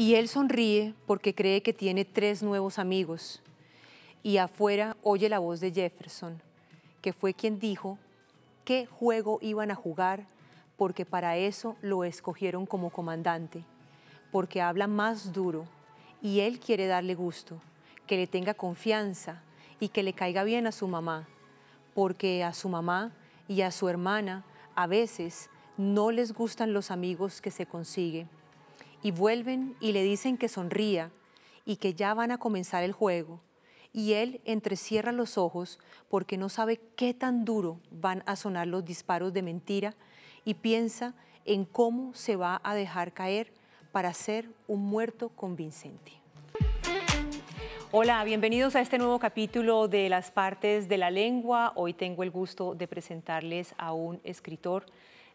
Y él sonríe porque cree que tiene 3 nuevos amigos. Y afuera oye la voz de Jefferson, que fue quien dijo qué juego iban a jugar, porque para eso lo escogieron como comandante, porque habla más duro y él quiere darle gusto, que le tenga confianza y que le caiga bien a su mamá, porque a su mamá y a su hermana a veces no les gustan los amigos que se consigue. Y vuelven y le dicen que sonría y que ya van a comenzar el juego. Y él entrecierra los ojos porque no sabe qué tan duro van a sonar los disparos de mentira y piensa en cómo se va a dejar caer para ser un muerto convincente. Hola, bienvenidos a este nuevo capítulo de Las Partes de la Lengua. Hoy tengo el gusto de presentarles a un escritor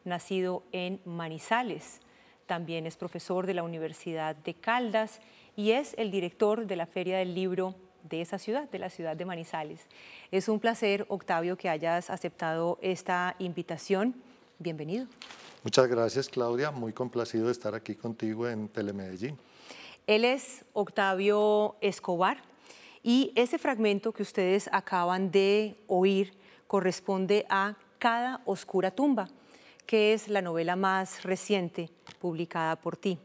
nacido en Manizales. También es profesor de la Universidad de Caldas y es el director de la Feria del Libro de esa ciudad, de la ciudad de Manizales. Es un placer, Octavio, que hayas aceptado esta invitación. Bienvenido. Muchas gracias, Claudia. Muy complacido de estar aquí contigo en Telemedellín. Él es Octavio Escobar y ese fragmento que ustedes acaban de oír corresponde a Cada oscura tumba, que es la novela más reciente publicada por ti.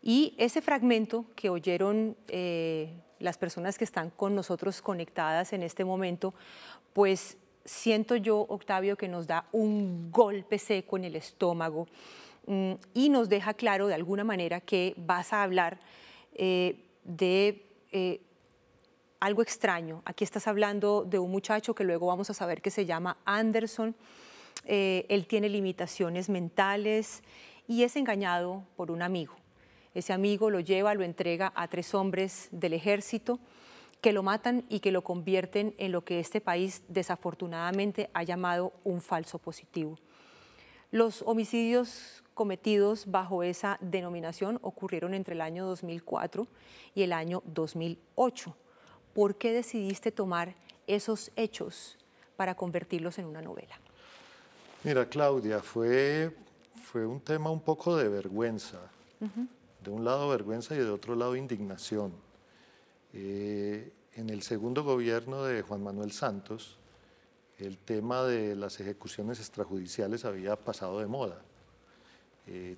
Y ese fragmento que oyeron las personas que están con nosotros conectadas en este momento, pues siento yo, Octavio, que nos da un golpe seco en el estómago y nos deja claro de alguna manera que vas a hablar de algo extraño. Aquí estás hablando de un muchacho que luego vamos a saber que se llama Anderson. Él tiene limitaciones mentales y es engañado por un amigo. Ese amigo lo lleva, lo entrega a 3 hombres del ejército que lo matan y que lo convierten en lo que este país desafortunadamente ha llamado un falso positivo. Los homicidios cometidos bajo esa denominación ocurrieron entre el año 2004 y el año 2008. ¿Por qué decidiste tomar esos hechos para convertirlos en una novela? Mira, Claudia, fue un tema un poco de vergüenza. De un lado vergüenza y de otro lado indignación. En el segundo gobierno de Juan Manuel Santos, el tema de las ejecuciones extrajudiciales había pasado de moda.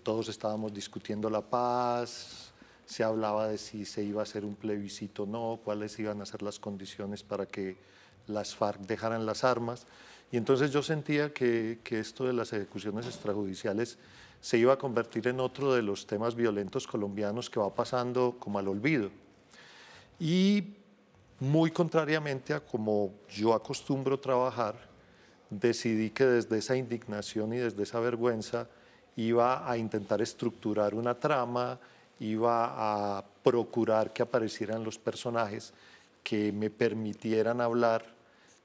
Todos estábamos discutiendo la paz, se hablaba de si se iba a hacer un plebiscito o no, cuáles iban a ser las condiciones para que las FARC dejaran las armas. Y entonces yo sentía que esto de las ejecuciones extrajudiciales se iba a convertir en otro de los temas violentos colombianos que va pasando como al olvido. Y muy contrariamente a como yo acostumbro trabajar, decidí que desde esa indignación y desde esa vergüenza iba a intentar estructurar una trama, iba a procurar que aparecieran los personajes que me permitieran hablar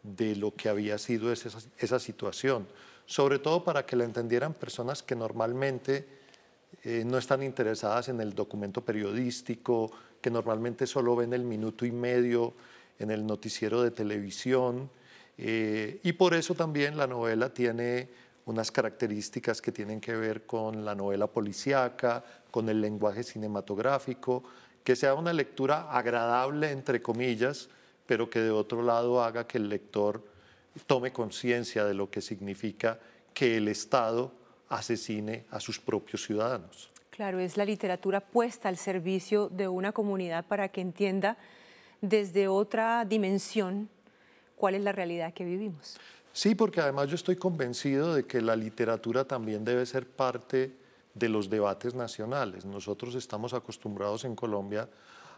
de lo que había sido esa situación, sobre todo para que la entendieran personas que normalmente no están interesadas en el documento periodístico, que normalmente solo ven el minuto y medio en el noticiero de televisión, y por eso también la novela tiene unas características que tienen que ver con la novela policíaca, con el lenguaje cinematográfico, que sea una lectura agradable, entre comillas, pero que de otro lado haga que el lector tome conciencia de lo que significa que el Estado asesine a sus propios ciudadanos. Claro, es la literatura puesta al servicio de una comunidad para que entienda desde otra dimensión cuál es la realidad que vivimos. Sí, porque además yo estoy convencido de que la literatura también debe ser parte de los debates nacionales. Nosotros estamos acostumbrados en Colombia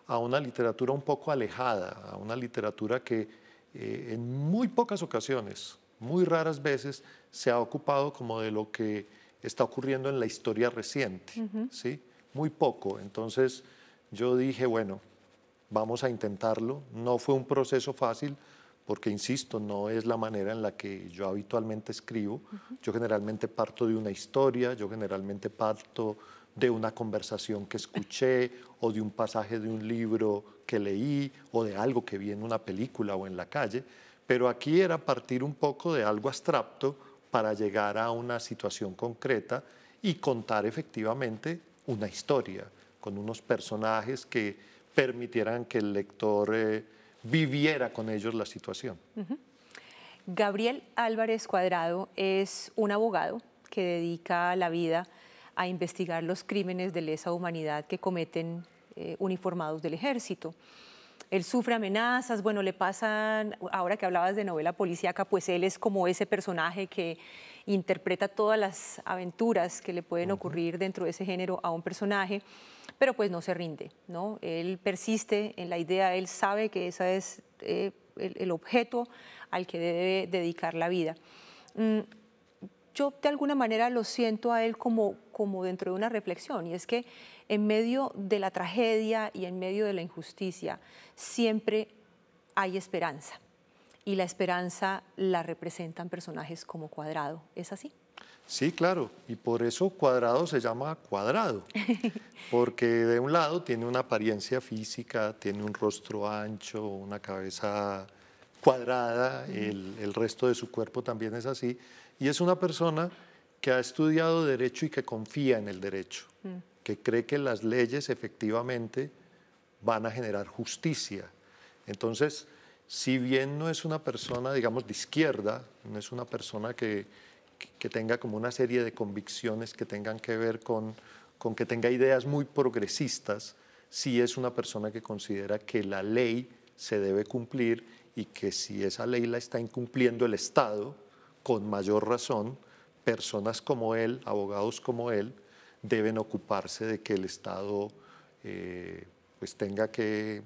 a una literatura un poco alejada, a una literatura que en muy pocas ocasiones, muy raras veces, se ha ocupado como de lo que está ocurriendo en la historia reciente, ¿sí? Muy poco. Entonces yo dije, bueno, vamos a intentarlo. No fue un proceso fácil porque, insisto, no es la manera en la que yo habitualmente escribo. Yo generalmente parto de una historia, yo generalmente parto de una conversación que escuché o de un pasaje de un libro que leí o de algo que vi en una película o en la calle, pero aquí era partir un poco de algo abstracto para llegar a una situación concreta y contar efectivamente una historia. con unos personajes que permitieran que el lector viviera con ellos la situación. Gabriel Álvarez Cuadrado es un abogado que dedica la vida a investigar los crímenes de lesa humanidad que cometen uniformados del ejército. Él sufre amenazas, bueno, le pasan, ahora que hablabas de novela policíaca, pues él es como ese personaje que interpreta todas las aventuras que le pueden ocurrir dentro de ese género a un personaje, pero pues no se rinde, ¿no? Él persiste en la idea, él sabe que ese es el objeto al que debe dedicar la vida. Yo de alguna manera lo siento a él como dentro de una reflexión, y es que en medio de la tragedia y en medio de la injusticia siempre hay esperanza, y la esperanza la representan personajes como Cuadrado. ¿Es así? Sí, claro, y por eso Cuadrado se llama Cuadrado, porque de un lado tiene una apariencia física, tiene un rostro ancho, una cabeza cuadrada, el resto de su cuerpo también es así, y es una persona que ha estudiado derecho y que confía en el derecho, que cree que las leyes efectivamente van a generar justicia. Entonces, si bien no es una persona, digamos, de izquierda, no es una persona que tenga como una serie de convicciones que tengan que ver con que tenga ideas muy progresistas, sí es una persona que considera que la ley se debe cumplir y que si esa ley la está incumpliendo el Estado, con mayor razón, personas como él, abogados como él, deben ocuparse de que el Estado pues tenga que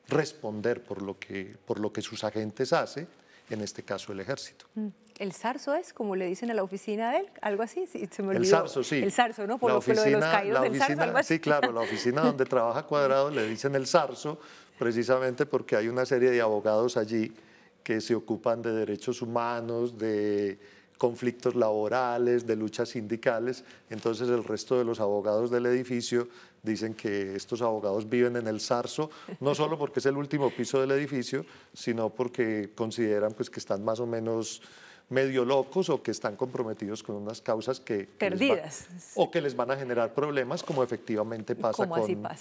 responder por lo que sus agentes hacen, en este caso el ejército. ¿El zarzo es, como le dicen a la oficina de él? Algo así, sí, se me olvidó. El zarzo, sí. El zarzo, ¿no? Por lo de los caídos del zarzo, algo así. Sí, claro, la oficina donde trabaja Cuadrado le dicen el zarzo, precisamente porque hay una serie de abogados allí que se ocupan de derechos humanos, de conflictos laborales, de luchas sindicales. Entonces el resto de los abogados del edificio dicen que estos abogados viven en el zarzo, no solo porque es el último piso del edificio, sino porque consideran pues, que están más o menos medio locos o que están comprometidos con unas causas perdidas o que les van a generar problemas, como efectivamente pasa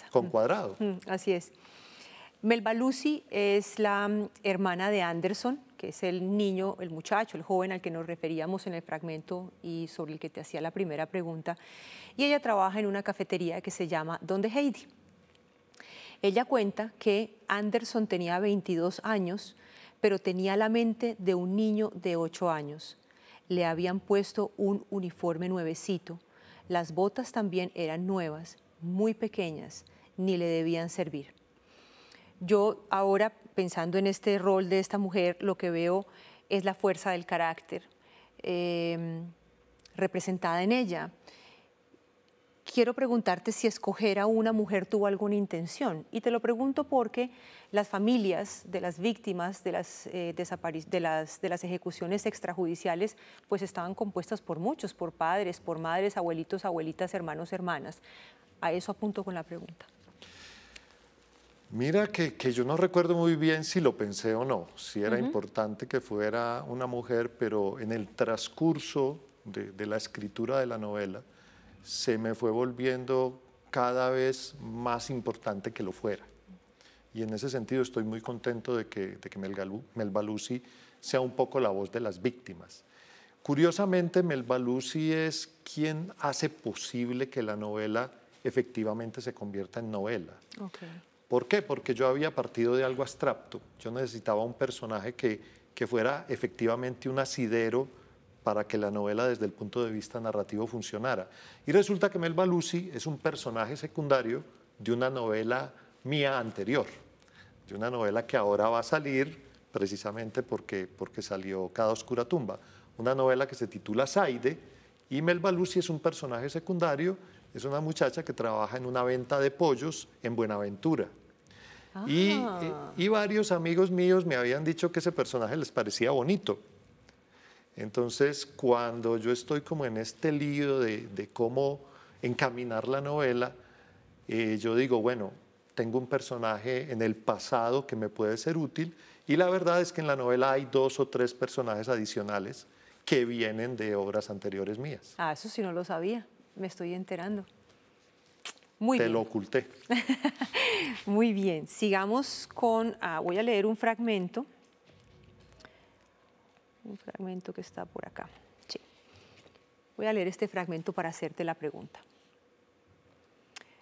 con Cuadrado. Así es. Melba Lucy es la hermana de Anderson, que es el niño, el muchacho, el joven al que nos referíamos en el fragmento y sobre el que te hacía la primera pregunta. Y ella trabaja en una cafetería que se llama Donde Heidi. Ella cuenta que Anderson tenía 22 años, pero tenía la mente de un niño de 8 años. Le habían puesto un uniforme nuevecito. Las botas también eran nuevas, muy pequeñas, ni le debían servir. Yo ahora, pensando en este rol de esta mujer, lo que veo es la fuerza del carácter representada en ella. Quiero preguntarte si escoger a una mujer tuvo alguna intención. Y te lo pregunto porque las familias de las víctimas de las ejecuciones extrajudiciales pues estaban compuestas por muchos, por padres, por madres, abuelitos, abuelitas, hermanos, hermanas. A eso apunto con la pregunta. Mira que yo no recuerdo muy bien si lo pensé o no, si era importante que fuera una mujer, pero en el transcurso de la escritura de la novela se me fue volviendo cada vez más importante que lo fuera. Y en ese sentido estoy muy contento de que Melba Lucy sea un poco la voz de las víctimas. Curiosamente, Melba Lucy es quien hace posible que la novela efectivamente se convierta en novela. Okay. ¿Por qué? Porque yo había partido de algo abstracto. Yo necesitaba un personaje que fuera efectivamente un asidero para que la novela desde el punto de vista narrativo funcionara. Y resulta que Melba Lucy es un personaje secundario de una novela mía anterior, de una novela que ahora va a salir precisamente porque salió Cada oscura tumba, una novela que se titula Zaide, y Melba Lucy es un personaje secundario, es una muchacha que trabaja en una venta de pollos en Buenaventura. Y varios amigos míos me habían dicho que ese personaje les parecía bonito. Entonces, cuando yo estoy como en este lío de cómo encaminar la novela, yo digo, bueno, tengo un personaje en el pasado que me puede ser útil, y la verdad es que en la novela hay 2 o 3 personajes adicionales que vienen de obras anteriores mías. Eso sí no lo sabía, me estoy enterando. Muy te bien. lo oculté. Muy bien, sigamos con, voy a leer un fragmento que está por acá. Sí. Voy a leer este fragmento para hacerte la pregunta.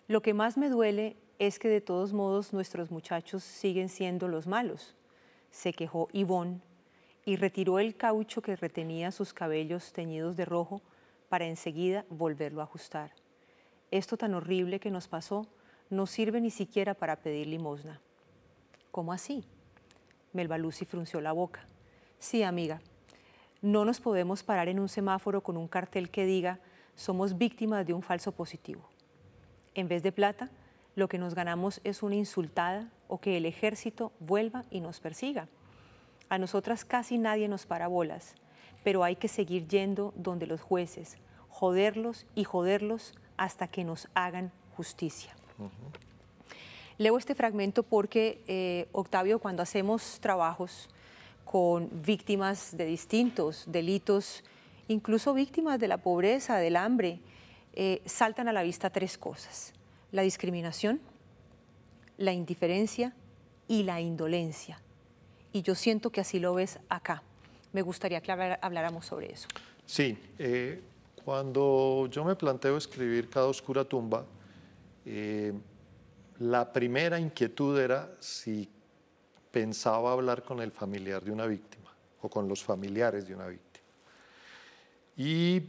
Lo que más me duele es que de todos modos nuestros muchachos siguen siendo los malos, se quejó Ivonne y retiró el caucho que retenía sus cabellos teñidos de rojo para enseguida volverlo a ajustar. Esto tan horrible que nos pasó no sirve ni siquiera para pedir limosna. ¿Cómo así? Melba Lucy frunció la boca. Sí, amiga, no nos podemos parar en un semáforo con un cartel que diga somos víctimas de un falso positivo. En vez de plata, lo que nos ganamos es una insultada o que el ejército vuelva y nos persiga. A nosotras casi nadie nos para bolas, pero hay que seguir yendo donde los jueces, joderlos y joderlos hasta que nos hagan justicia. Leo este fragmento porque, Octavio, cuando hacemos trabajos con víctimas de distintos delitos, incluso víctimas de la pobreza, del hambre, saltan a la vista tres cosas: la discriminación, la indiferencia y la indolencia. Y yo siento que así lo ves acá. Me gustaría que habláramos sobre eso. Sí, cuando yo me planteo escribir Cada oscura tumba, la primera inquietud era si pensaba hablar con el familiar de una víctima o con los familiares de una víctima. Y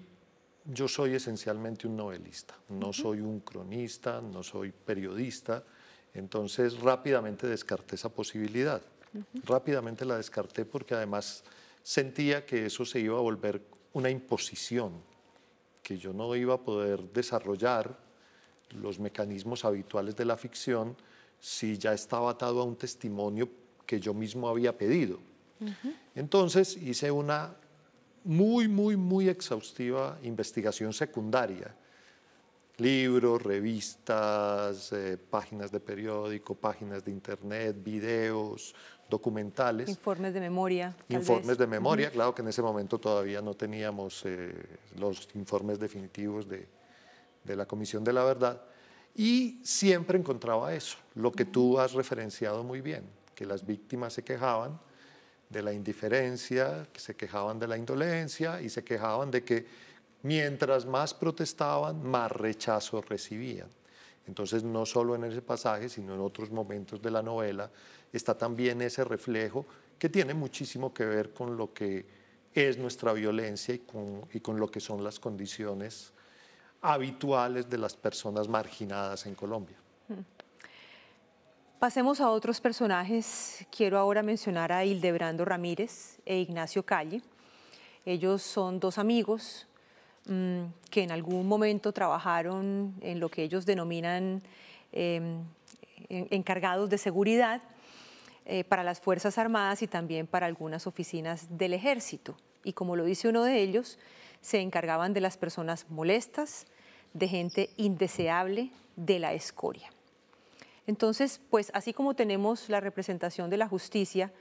yo soy esencialmente un novelista, no soy un cronista, no soy periodista, entonces rápidamente descarté esa posibilidad. Rápidamente la descarté porque además sentía que eso se iba a volver una imposición, que yo no iba a poder desarrollar los mecanismos habituales de la ficción si ya estaba atado a un testimonio que yo mismo había pedido. Entonces hice una muy exhaustiva investigación secundaria. Libros, revistas, páginas de periódico, páginas de internet, videos, documentales. Informes de memoria. Informes de memoria, claro que en ese momento todavía no teníamos los informes definitivos de la Comisión de la Verdad. Y siempre encontraba eso, lo que tú has referenciado muy bien, que las víctimas se quejaban de la indiferencia, que se quejaban de la indolencia y se quejaban de que mientras más protestaban, más rechazo recibían. Entonces, no solo en ese pasaje, sino en otros momentos de la novela, está también ese reflejo que tiene muchísimo que ver con lo que es nuestra violencia y con lo que son las condiciones habituales de las personas marginadas en Colombia. Pasemos a otros personajes. Quiero ahora mencionar a Hildebrando Ramírez e Ignacio Calle. Ellos son dos amigos que en algún momento trabajaron en lo que ellos denominan encargados de seguridad para las Fuerzas Armadas y también para algunas oficinas del Ejército. Y como lo dice uno de ellos, se encargaban de las personas molestas, de gente indeseable, de la escoria. Entonces, pues así como tenemos la representación de la justicia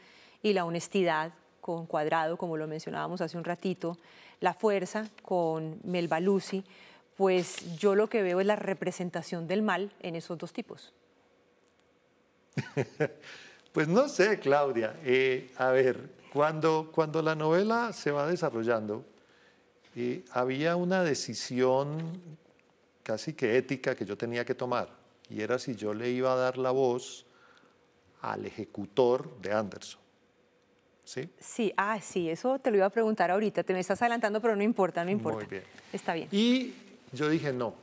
y la honestidad con Cuadrado, como lo mencionábamos hace un ratito, la fuerza con Melba Lucy, pues yo lo que veo es la representación del mal en esos dos tipos. Pues no sé, Claudia. A ver, cuando la novela se va desarrollando, había una decisión casi que ética que yo tenía que tomar, y era si yo le iba a dar la voz al ejecutor de Anderson. ¿Sí? Sí, sí, eso te lo iba a preguntar ahorita, te me estás adelantando, pero no importa, no importa. Muy bien. Está bien. Y yo dije, no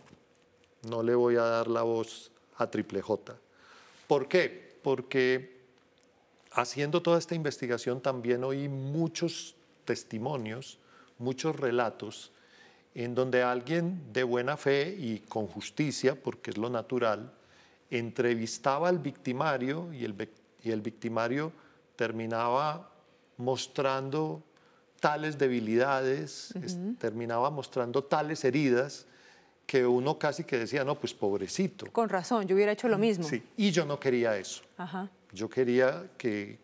le voy a dar la voz a Triple J. ¿Por qué? Porque haciendo toda esta investigación también oí muchos testimonios, muchos relatos, en donde alguien de buena fe y con justicia, porque es lo natural, entrevistaba al victimario y el victimario terminaba mostrando tales debilidades, terminaba mostrando tales heridas que uno casi que decía, no, pues pobrecito. Con razón, yo hubiera hecho lo mismo. Sí, y yo no quería eso. Ajá. Yo quería que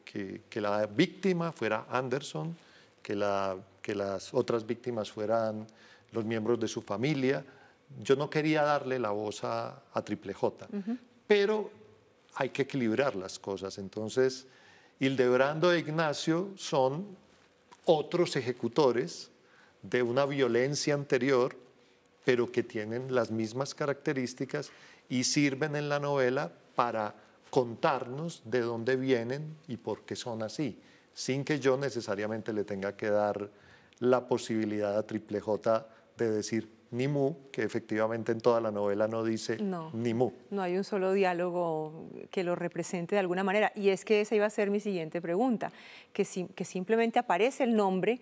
la víctima fuera Anderson, que las otras víctimas fueran los miembros de su familia. yo no quería darle la voz a Triple J, pero hay que equilibrar las cosas. Entonces, Hildebrando e Ignacio son otros ejecutores de una violencia anterior, pero que tienen las mismas características y sirven en la novela para contarnos de dónde vienen y por qué son así, sin que yo necesariamente le tenga que dar la posibilidad a Triple J de decir ni mu, que efectivamente en toda la novela no dice ni mu. No hay un solo diálogo que lo represente de alguna manera. Y es que esa iba a ser mi siguiente pregunta, que simplemente aparece el nombre,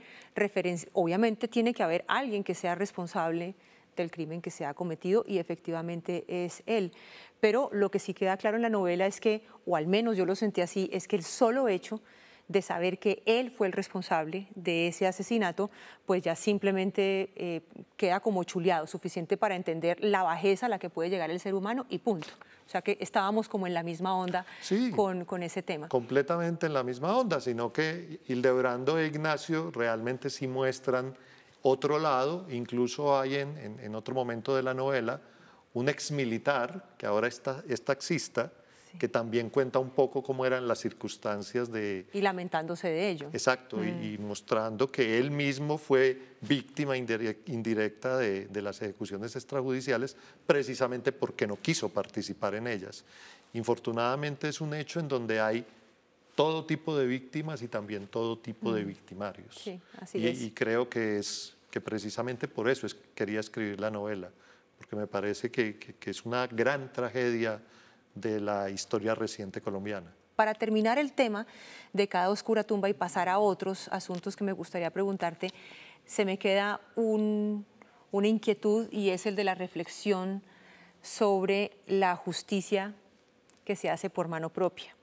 obviamente tiene que haber alguien que sea responsable del crimen que se ha cometido y efectivamente es él. Pero lo que sí queda claro en la novela es que, o al menos yo lo sentí así, es que el solo hecho de saber que él fue el responsable de ese asesinato, pues ya simplemente queda como chuleado, suficiente para entender la bajeza a la que puede llegar el ser humano y punto. O sea que estábamos como en la misma onda con ese tema. Completamente en la misma onda, sino que Hildebrando e Ignacio realmente sí muestran otro lado. Incluso hay en otro momento de la novela un exmilitar que ahora es taxista, que también cuenta un poco cómo eran las circunstancias de... Y lamentándose de ello. Exacto, y mostrando que él mismo fue víctima indirecta de las ejecuciones extrajudiciales precisamente porque no quiso participar en ellas. Infortunadamente es un hecho en donde hay todo tipo de víctimas y también todo tipo de victimarios. Sí, así es. Y creo que precisamente por eso quería escribir la novela, porque me parece que es una gran tragedia de la historia reciente colombiana. Para terminar el tema de Cada oscura tumba y pasar a otros asuntos que me gustaría preguntarte, se me queda una inquietud y es el de la reflexión sobre la justicia que se hace por mano propia.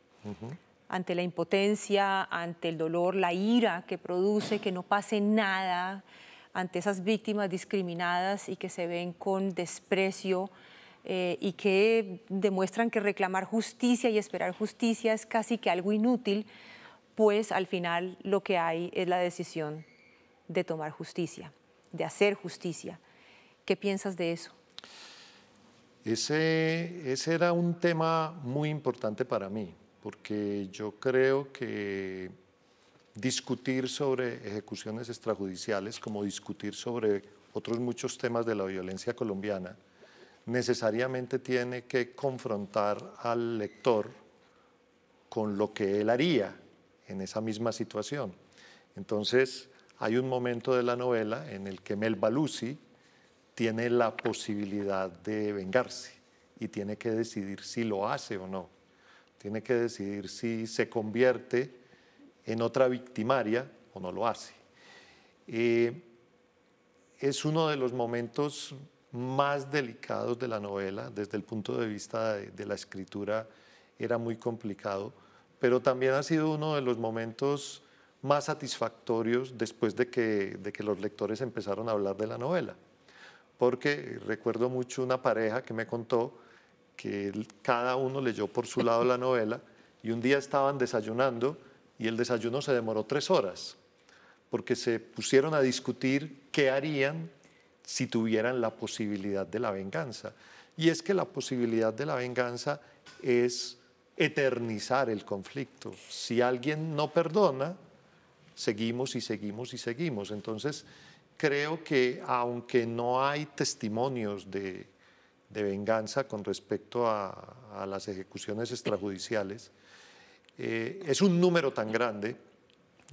Ante la impotencia, ante el dolor, la ira que produce que no pase nada, ante esas víctimas discriminadas y que se ven con desprecio, y que demuestran que reclamar justicia y esperar justicia es casi que algo inútil, pues al final lo que hay es la decisión de tomar justicia, de hacer justicia. ¿Qué piensas de eso? Ese era un tema muy importante para mí, porque yo creo que discutir sobre ejecuciones extrajudiciales, como discutir sobre otros muchos temas de la violencia colombiana, necesariamente tiene que confrontar al lector con lo que él haría en esa misma situación. Entonces, hay un momento de la novela en el que Melba Lucy tiene la posibilidad de vengarse y tiene que decidir si lo hace o no. Tiene que decidir si se convierte en otra victimaria o no lo hace. Es uno de los momentos más delicados de la novela. Desde el punto de vista de la escritura era muy complicado, pero también ha sido uno de los momentos más satisfactorios después de que los lectores empezaron a hablar de la novela, porque recuerdo mucho una pareja que me contó que cada uno leyó por su lado la novela y un día estaban desayunando y el desayuno se demoró 3 horas porque se pusieron a discutir qué harían si tuvieran la posibilidad de la venganza. Y es que la posibilidad de la venganza es eternizar el conflicto. Si alguien no perdona, seguimos y seguimos y seguimos. Entonces, creo que aunque no hay testimonios de venganza con respecto a las ejecuciones extrajudiciales, es un número tan grande,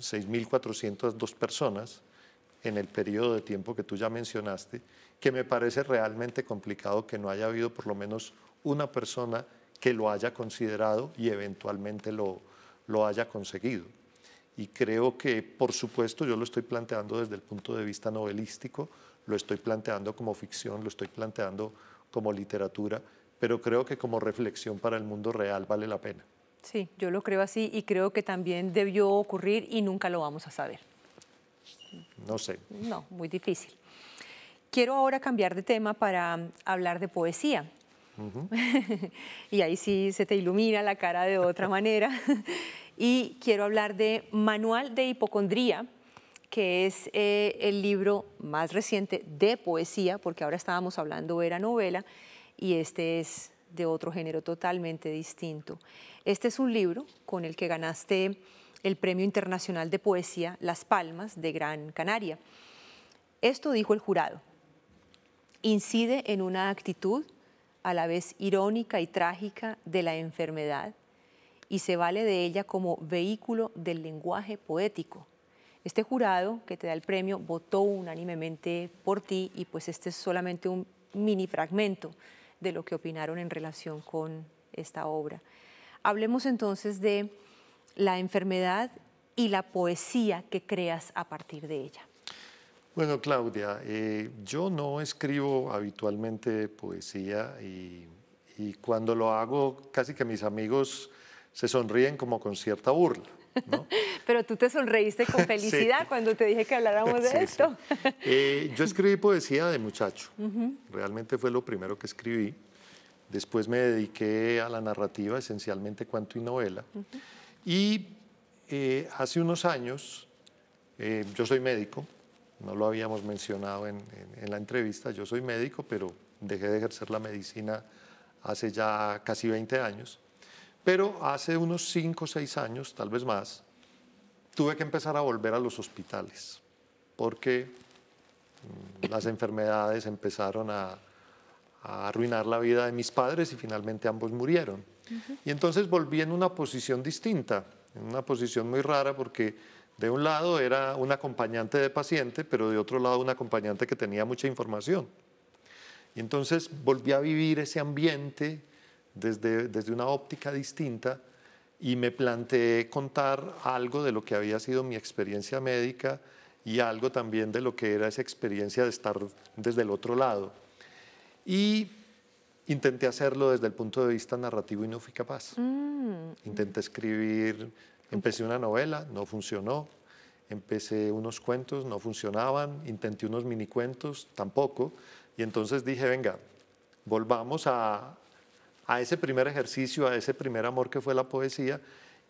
6.402 personas, en el periodo de tiempo que tú ya mencionaste, que me parece realmente complicado que no haya habido por lo menos una persona que lo haya considerado y eventualmente lo haya conseguido. Y creo que, por supuesto, yo lo estoy planteando desde el punto de vista novelístico, lo estoy planteando como ficción, lo estoy planteando como literatura, pero creo que como reflexión para el mundo real vale la pena. Sí, yo lo creo así y creo que también debió ocurrir y nunca lo vamos a saber. No sé. No, muy difícil. Quiero ahora cambiar de tema para hablar de poesía. Y ahí sí se te ilumina la cara de otra manera. Y quiero hablar de Manual de Hipocondría, que es el libro más reciente de poesía, porque ahora estábamos hablando era novela, y este es de otro género totalmente distinto. Este es un libro con el que ganaste el Premio Internacional de Poesía Las Palmas de Gran Canaria. Esto dijo el jurado: incide en una actitud a la vez irónica y trágica de la enfermedad y se vale de ella como vehículo del lenguaje poético. Este jurado que te da el premio votó unánimemente por ti y pues este es solamente un mini fragmento de lo que opinaron en relación con esta obra. Hablemos entonces de la enfermedad y la poesía que creas a partir de ella. Bueno, Claudia, yo no escribo habitualmente poesía y cuando lo hago casi que mis amigos se sonríen como con cierta burla, ¿no? Pero tú te sonreíste con felicidad Sí. cuando te dije que habláramos de Sí, esto. sí. Yo escribí poesía de muchacho, realmente fue lo primero que escribí. Después me dediqué a la narrativa, esencialmente cuento y novela. Y hace unos años, yo soy médico, no lo habíamos mencionado en la entrevista, yo soy médico, pero dejé de ejercer la medicina hace ya casi 20 años. Pero hace unos 5 o 6 años, tal vez más, tuve que empezar a volver a los hospitales, porque las enfermedades empezaron a arruinar la vida de mis padres y finalmente ambos murieron. Y entonces volví en una posición distinta, en una posición muy rara porque de un lado era un acompañante de paciente, pero de otro lado un acompañante que tenía mucha información. Y entonces volví a vivir ese ambiente desde una óptica distinta y me planteé contar algo de lo que había sido mi experiencia médica y algo también de lo que era esa experiencia de estar desde el otro lado. Y intenté hacerlo desde el punto de vista narrativo y no fui capaz. Intenté escribir, empecé una novela, no funcionó. Empecé unos cuentos, no funcionaban. Intenté unos minicuentos, tampoco. Y entonces dije, venga, volvamos a ese primer ejercicio, a ese primer amor que fue la poesía.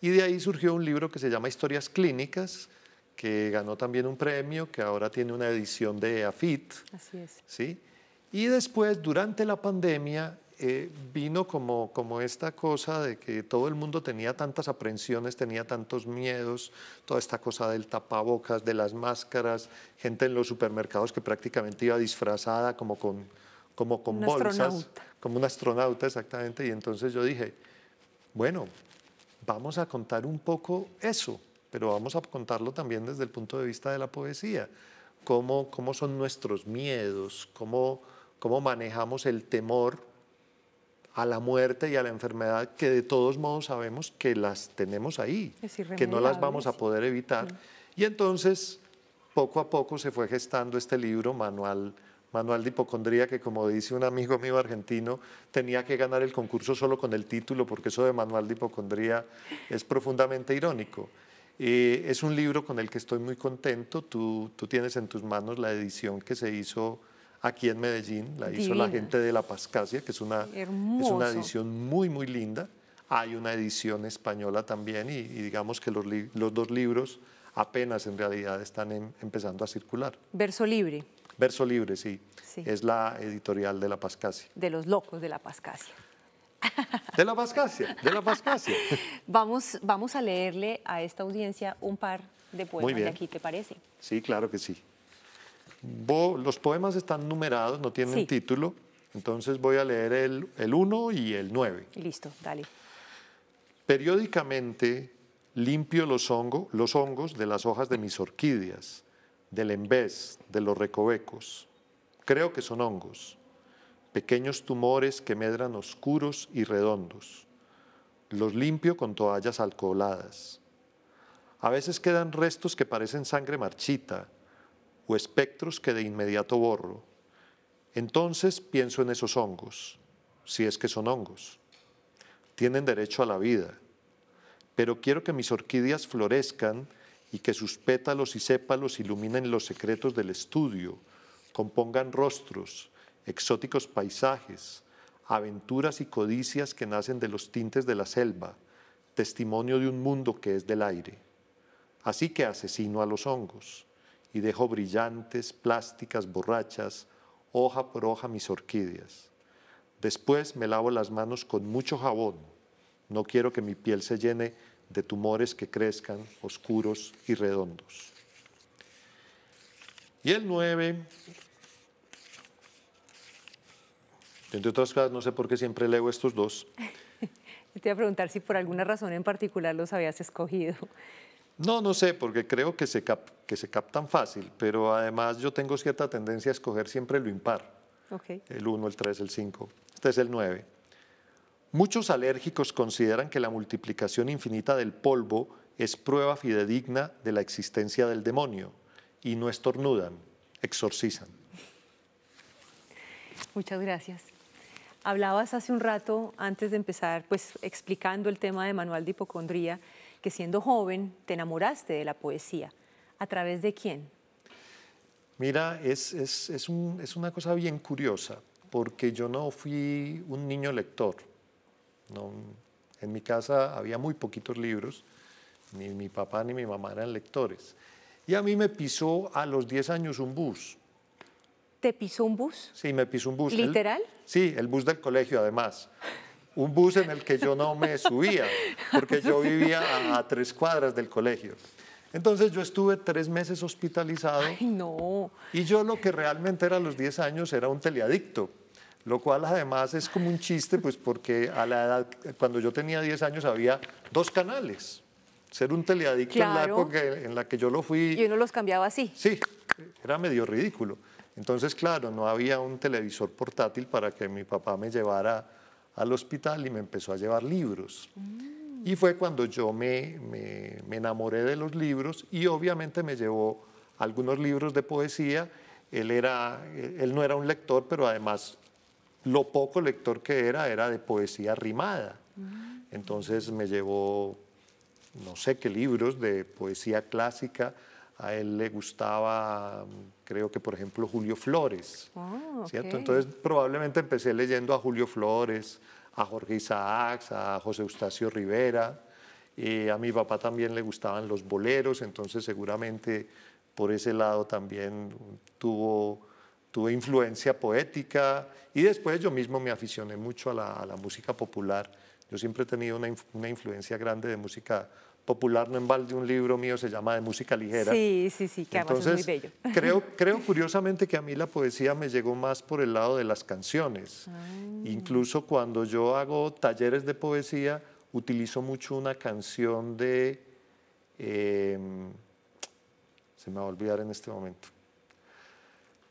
Y de ahí surgió un libro que se llama Historias Clínicas, que ganó también un premio, que ahora tiene una edición de AFIT. Así es. ¿Sí? Y después, durante la pandemia, vino como esta cosa de que todo el mundo tenía tantas aprensiones, tenía tantos miedos, toda esta cosa del tapabocas, de las máscaras, gente en los supermercados que prácticamente iba disfrazada como con bolsas, como un astronauta exactamente. Y entonces yo dije, bueno, vamos a contar un poco eso, pero vamos a contarlo también desde el punto de vista de la poesía. Cómo son nuestros miedos, cómo manejamos el temor a la muerte y a la enfermedad, que de todos modos sabemos que las tenemos ahí, que no las vamos a poder evitar. Y entonces, poco a poco se fue gestando este libro, Manual de Hipocondría, que como dice un amigo mío argentino, tenía que ganar el concurso solo con el título, porque eso de Manual de Hipocondría es profundamente irónico. Es un libro con el que estoy muy contento. Tú tienes en tus manos la edición que se hizo aquí en Medellín, la hizo la gente de La Pascasia, que es una edición muy, muy linda. Hay una edición española también y digamos que los dos libros apenas en realidad están empezando a circular. Verso Libre. Verso Libre, sí. Es la editorial de La Pascasia. De los locos de La Pascasia. De La Pascasia, de La Pascasia. Vamos a leerle a esta audiencia un par de poemas de aquí, ¿te parece? Sí, claro que sí. Los poemas están numerados, no tienen título, entonces voy a leer el 1 y el 9. Listo, dale. Periódicamente limpio los hongos de las hojas de mis orquídeas, del embés, de los recovecos. Creo que son hongos, pequeños tumores que medran oscuros y redondos. Los limpio con toallas alcoholadas. A veces quedan restos que parecen sangre marchita, o espectros que de inmediato borro. Entonces pienso en esos hongos, si es que son hongos. Tienen derecho a la vida, pero quiero que mis orquídeas florezcan y que sus pétalos y sépalos iluminen los secretos del estudio, compongan rostros, exóticos paisajes, aventuras y codicias que nacen de los tintes de la selva, testimonio de un mundo que es del aire. Así que asesino a los hongos y dejo brillantes, plásticas, borrachas, hoja por hoja mis orquídeas. Después me lavo las manos con mucho jabón. No quiero que mi piel se llene de tumores que crezcan oscuros y redondos. Y el 9, entre otras cosas, no sé por qué siempre leo estos dos. Te iba a preguntar si por alguna razón en particular los habías escogido. No, no sé, porque creo que se captan fácil, pero además yo tengo cierta tendencia a escoger siempre lo impar. Okay. El 1, el 3, el 5. Este es el 9. Muchos alérgicos consideran que la multiplicación infinita del polvo es prueba fidedigna de la existencia del demonio y no estornudan, exorcizan. Muchas gracias. Hablabas hace un rato, antes de empezar, pues explicando el tema de Manual de Hipocondría, que siendo joven te enamoraste de la poesía. ¿A través de quién? Mira, es una cosa bien curiosa, porque yo no fui un niño lector. No, en mi casa había muy poquitos libros, ni mi papá ni mi mamá eran lectores. Y a mí me pisó a los 10 años un bus. ¿Te pisó un bus? Sí, me pisó un bus. ¿Literal? Sí, el bus del colegio además. Un bus en el que yo no me subía, porque yo vivía a 3 cuadras del colegio. Entonces yo estuve 3 meses hospitalizado. Ay, no. Y yo lo que realmente era a los 10 años era un teleadicto, lo cual además es como un chiste, pues porque a la edad, cuando yo tenía 10 años había 2 canales. Ser un teleadicto claro. en la época en la que yo lo fui. Y uno los cambiaba así. Sí, era medio ridículo. Entonces, claro, no había un televisor portátil para que mi papá me llevara al hospital y me empezó a llevar libros. Y fue cuando yo me enamoré de los libros y obviamente me llevó algunos libros de poesía. Él no era un lector, pero además lo poco lector que era de poesía rimada. Entonces me llevó no sé qué libros de poesía clásica. A él le gustaba, creo que por ejemplo, Julio Flores, ¿cierto? Okay. Entonces probablemente empecé leyendo a Julio Flores, a Jorge Isaacs, a José Eustacio Rivera. A mi papá también le gustaban los boleros, entonces seguramente por ese lado también tuve influencia poética. Y después yo mismo me aficioné mucho a la música popular. Yo siempre he tenido una influencia grande de música popular, no en balde un libro mío se llama De música ligera. Sí, sí, sí, que además es muy bello. Creo curiosamente que a mí la poesía me llegó más por el lado de las canciones. Incluso cuando yo hago talleres de poesía, utilizo mucho una canción de... se me va a olvidar en este momento.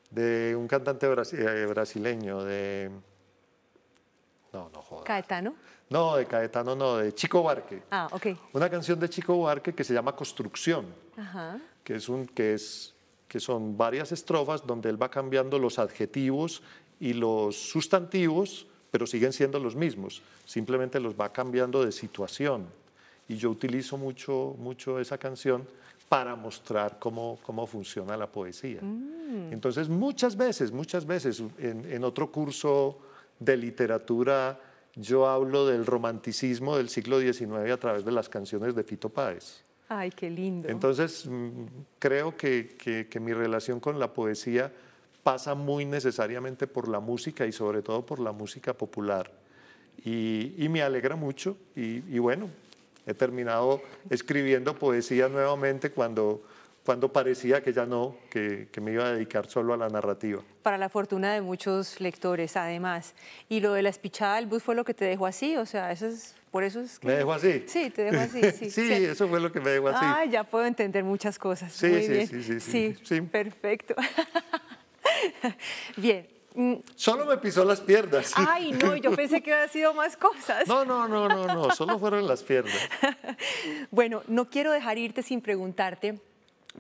De un cantante brasileño, de... No jodas. ¿Caetano? No, de Caetano no, de Chico Buarque. Ah, ok. Una canción de Chico Buarque que se llama Construcción, Ajá. que son varias estrofas donde él va cambiando los adjetivos y los sustantivos, pero siguen siendo los mismos, simplemente los va cambiando de situación. Y yo utilizo mucho esa canción para mostrar cómo funciona la poesía. Entonces, muchas veces, en otro curso de literatura, yo hablo del romanticismo del siglo XIX a través de las canciones de Fito Páez. Ay, qué lindo. Entonces, creo que mi relación con la poesía pasa muy necesariamente por la música y sobre todo por la música popular. Y me alegra mucho y bueno, he terminado escribiendo poesía nuevamente cuando parecía que ya no, que me iba a dedicar solo a la narrativa. Para la fortuna de muchos lectores, además. ¿Y lo de la espichada del bus fue lo que te dejó así? O sea, por eso es que... ¿Me dejó así? Sí, te dejó así, sí. Sí, eso fue lo que me dejó así. Ah, ya puedo entender muchas cosas. Sí, Muy sí, bien. sí. Perfecto. Bien. Solo me pisó las piernas. Ay, no, yo pensé que había sido más cosas. No, solo fueron las piernas. Bueno, no quiero dejar irte sin preguntarte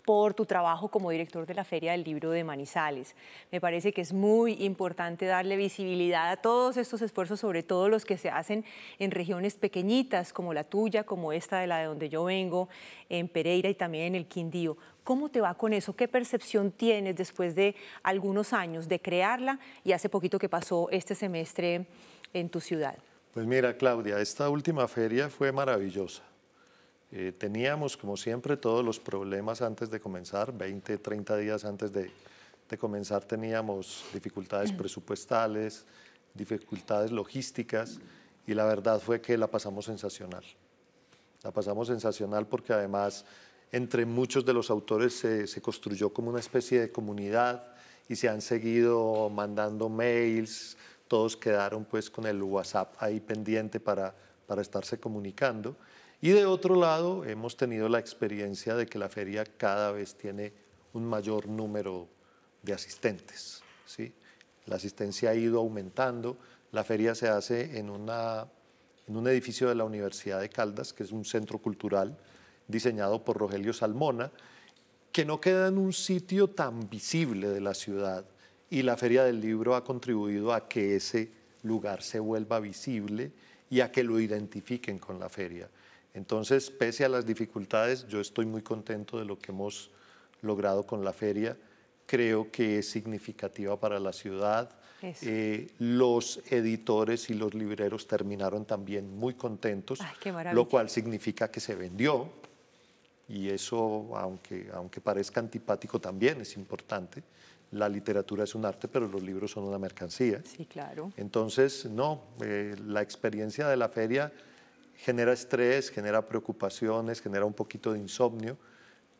por tu trabajo como director de la Feria del Libro de Manizales. Me parece que es muy importante darle visibilidad a todos estos esfuerzos, sobre todo los que se hacen en regiones pequeñitas como la tuya, como esta de donde yo vengo, en Pereira y también en el Quindío. ¿Cómo te va con eso? ¿Qué percepción tienes después de algunos años de crearla y hace poquito que pasó este semestre en tu ciudad? Pues mira, Claudia, esta última feria fue maravillosa. Teníamos, como siempre, todos los problemas antes de comenzar, 20, 30 días antes de comenzar teníamos dificultades presupuestales, dificultades logísticas, y la verdad fue que la pasamos sensacional. La pasamos sensacional porque además entre muchos de los autores se construyó como una especie de comunidad y se han seguido mandando mails, todos quedaron pues con el WhatsApp ahí pendiente para estarse comunicando. Y de otro lado hemos tenido la experiencia de que la feria cada vez tiene un mayor número de asistentes, ¿sí? La asistencia ha ido aumentando, la feria se hace en un edificio de la Universidad de Caldas, que es un centro cultural diseñado por Rogelio Salmona, que no queda en un sitio tan visible de la ciudad, y la Feria del Libro ha contribuido a que ese lugar se vuelva visible y a que lo identifiquen con la feria. Entonces, pese a las dificultades, yo estoy muy contento de lo que hemos logrado con la feria. Creo que es significativa para la ciudad. Los editores y los libreros terminaron también muy contentos, lo cual significa que se vendió, y eso, aunque parezca antipático, también es importante. La literatura es un arte, pero los libros son una mercancía. Sí, claro. Entonces, no, la experiencia de la feria genera estrés, genera preocupaciones, genera un poquito de insomnio,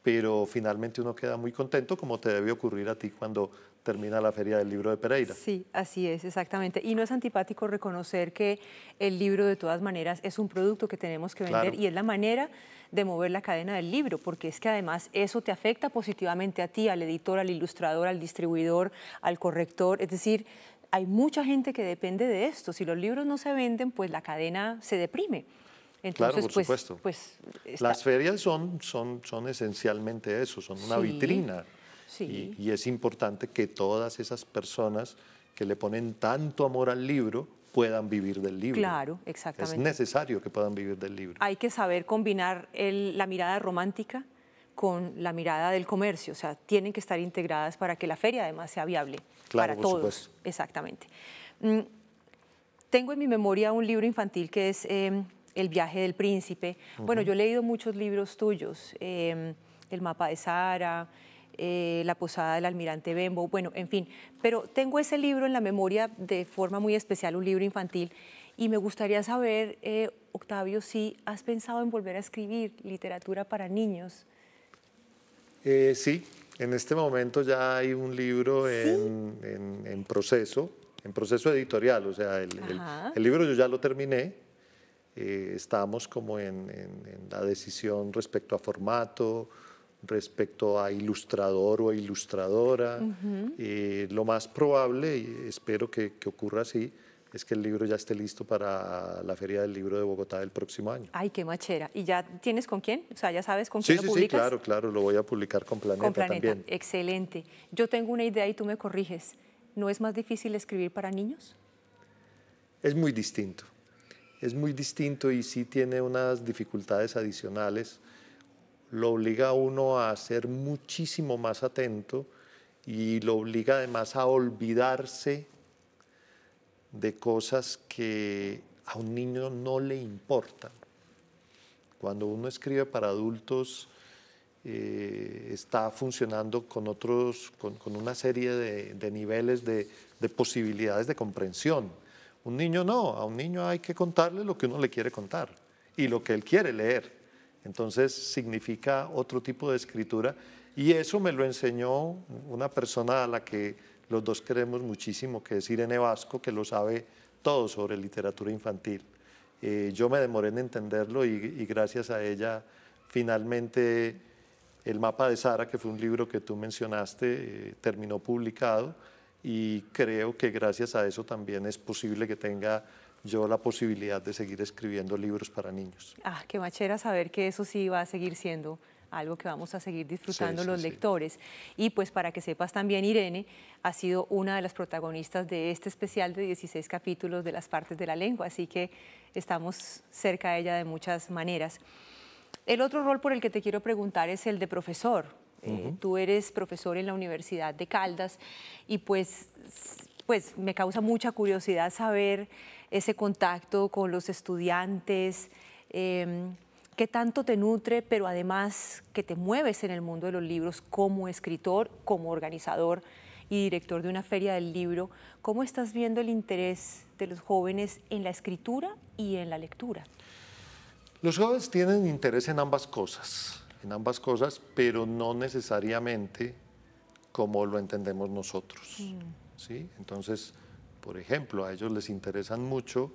pero finalmente uno queda muy contento, como te debe ocurrir a ti cuando termina la Feria del Libro de Pereira. Sí, así es, exactamente. Y no es antipático reconocer que el libro, de todas maneras, es un producto que tenemos que vender, claro, y es la manera de mover la cadena del libro, porque es que además eso te afecta positivamente a ti, al editor, al ilustrador, al distribuidor, al corrector. Es decir, hay mucha gente que depende de esto. Si los libros no se venden, pues la cadena se deprime. Entonces, claro, por supuesto. Las ferias son esencialmente eso, son una vitrina. Sí. Y es importante que todas esas personas que le ponen tanto amor al libro puedan vivir del libro. Claro, exactamente. Es necesario que puedan vivir del libro. Hay que saber combinar la mirada romántica con la mirada del comercio. O sea, tienen que estar integradas para que la feria además sea viable, claro, para todos. Supuesto. Exactamente. Tengo en mi memoria un libro infantil que es El viaje del príncipe. Bueno, yo he leído muchos libros tuyos, El mapa de Sara, La posada del almirante Bembo, bueno, en fin. Pero tengo ese libro en la memoria de forma muy especial, un libro infantil, y me gustaría saber, Octavio, si has pensado en volver a escribir literatura para niños. Sí, en este momento ya hay un libro en proceso editorial, o sea, el libro yo ya lo terminé. Estamos como en la decisión respecto a formato, respecto a ilustrador o ilustradora. Lo más probable, y espero que ocurra así, es que el libro ya esté listo para la Feria del Libro de Bogotá del próximo año. ¡Ay, qué machera! ¿Y ya tienes con quién? O sea, ¿ya sabes con quién lo publicas? Sí, claro, lo voy a publicar con Planeta también. Excelente. Yo tengo una idea y tú me corriges. ¿No es más difícil escribir para niños? Es muy distinto. Es muy distinto y sí tiene unas dificultades adicionales. Lo obliga a uno a ser muchísimo más atento y lo obliga además a olvidarse de cosas que a un niño no le importan. Cuando uno escribe para adultos, está funcionando con una serie de niveles de posibilidades de comprensión. Un niño no, a un niño hay que contarle lo que uno le quiere contar y lo que él quiere leer. Entonces significa otro tipo de escritura, y eso me lo enseñó una persona a la que los dos queremos muchísimo, que es Irene Vasco, que lo sabe todo sobre literatura infantil. Yo me demoré en entenderlo y gracias a ella finalmente El mapa de Sara, que fue un libro que tú mencionaste, terminó publicado, y creo que gracias a eso también es posible que tenga yo la posibilidad de seguir escribiendo libros para niños. Ah, qué machera saber que eso sí va a seguir siendo algo que vamos a seguir disfrutando los lectores. Y pues para que sepas también, Irene ha sido una de las protagonistas de este especial de 16 capítulos de Las partes de la lengua, así que estamos cerca de ella de muchas maneras. El otro rol por el que te quiero preguntar es el de profesor. Tú eres profesor en la Universidad de Caldas y pues me causa mucha curiosidad saber ese contacto con los estudiantes. ¿Qué tanto te nutre, pero además que te mueves en el mundo de los libros como escritor, como organizador y director de una feria del libro? ¿Cómo estás viendo el interés de los jóvenes en la escritura y en la lectura? Los jóvenes tienen interés en ambas cosas, pero no necesariamente como lo entendemos nosotros. ¿Sí? Entonces, por ejemplo, a ellos les interesan mucho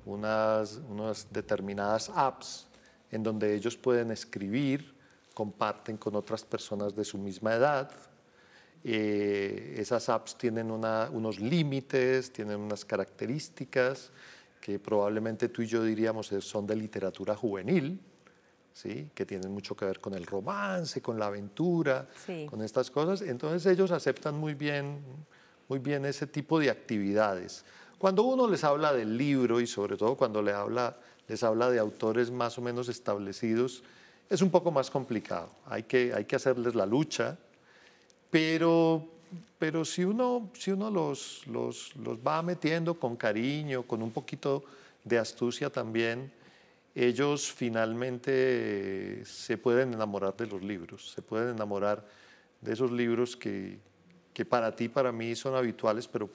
unas determinadas apps en donde ellos pueden escribir, comparten con otras personas de su misma edad. Esas apps tienen unos límites, tienen unas características que probablemente tú y yo diríamos son de literatura juvenil, ¿sí? Que tienen mucho que ver con el romance, con la aventura, Sí. con estas cosas. Entonces ellos aceptan muy bien ese tipo de actividades. Cuando uno les habla del libro y sobre todo cuando les habla de autores más o menos establecidos, es un poco más complicado. Hay que hacerles la lucha, pero si uno los va metiendo con cariño, con un poquito de astucia también, ellos finalmente se pueden enamorar de los libros, se pueden enamorar de esos libros que para ti, para mí son habituales, pero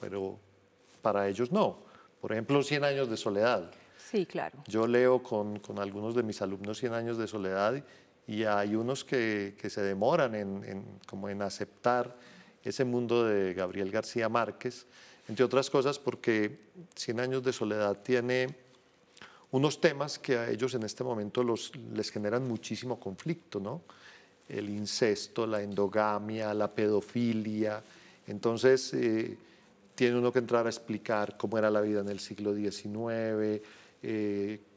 para ellos no. Por ejemplo, Cien años de soledad. Sí, claro. Yo leo con algunos de mis alumnos Cien años de soledad y hay unos que se demoran como en aceptar ese mundo de Gabriel García Márquez, entre otras cosas porque Cien años de soledad tiene unos temas que a ellos en este momento les generan muchísimo conflicto, ¿no? El incesto, la endogamia, la pedofilia. Entonces, tiene uno que entrar a explicar cómo era la vida en el siglo XIX,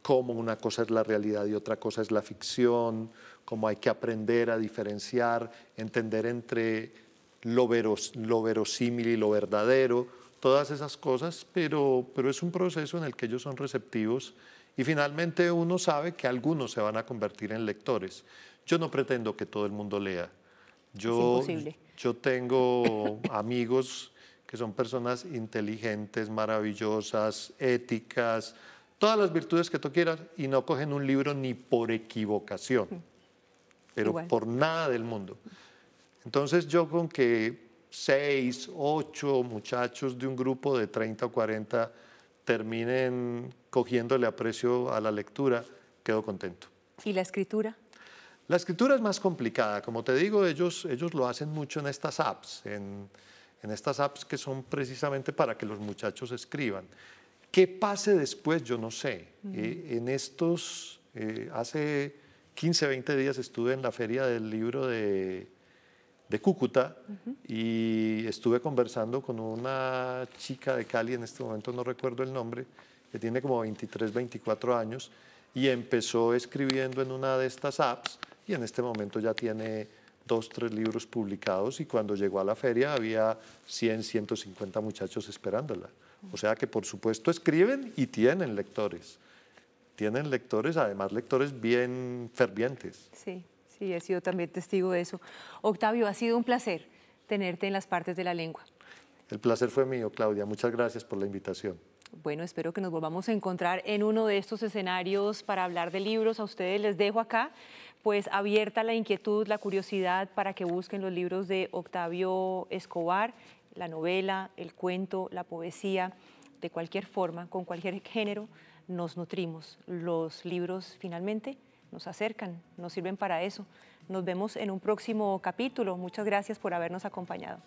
cómo una cosa es la realidad y otra cosa es la ficción, cómo hay que aprender a diferenciar, entender entre lo verosímil y lo verdadero, todas esas cosas, pero es un proceso en el que ellos son receptivos y finalmente uno sabe que algunos se van a convertir en lectores. Yo no pretendo que todo el mundo lea. Es imposible. Yo tengo amigos que son personas inteligentes, maravillosas, éticas, todas las virtudes que tú quieras y no cogen un libro ni por equivocación, pero Igual. por nada del mundo. Entonces yo con que 6, 8 muchachos de un grupo de 30 o 40 terminen cogiéndole aprecio a la lectura, quedo contento. ¿Y la escritura? La escritura es más complicada. Como te digo, ellos lo hacen mucho en estas apps, en estas apps que son precisamente para que los muchachos escriban. ¿Qué pase después? Yo no sé. Hace 15, 20 días estuve en la Feria del Libro de Cúcuta y estuve conversando con una chica de Cali, en este momento no recuerdo el nombre, que tiene como 23, 24 años y empezó escribiendo en una de estas apps y en este momento ya tiene 2, 3 libros publicados y cuando llegó a la feria había 100, 150 muchachos esperándola. O sea que por supuesto escriben y tienen lectores. Tienen lectores, además lectores bien fervientes. Sí, sí, he sido también testigo de eso. Octavio, ha sido un placer tenerte en Las Partes de la Lengua. El placer fue mío, Claudia. Muchas gracias por la invitación. Bueno, espero que nos volvamos a encontrar en uno de estos escenarios para hablar de libros. A ustedes les dejo acá, pues abierta la inquietud, la curiosidad para que busquen los libros de Octavio Escobar, la novela, el cuento, la poesía, de cualquier forma, con cualquier género, nos nutrimos. Los libros finalmente nos acercan, nos sirven para eso. Nos vemos en un próximo capítulo. Muchas gracias por habernos acompañado.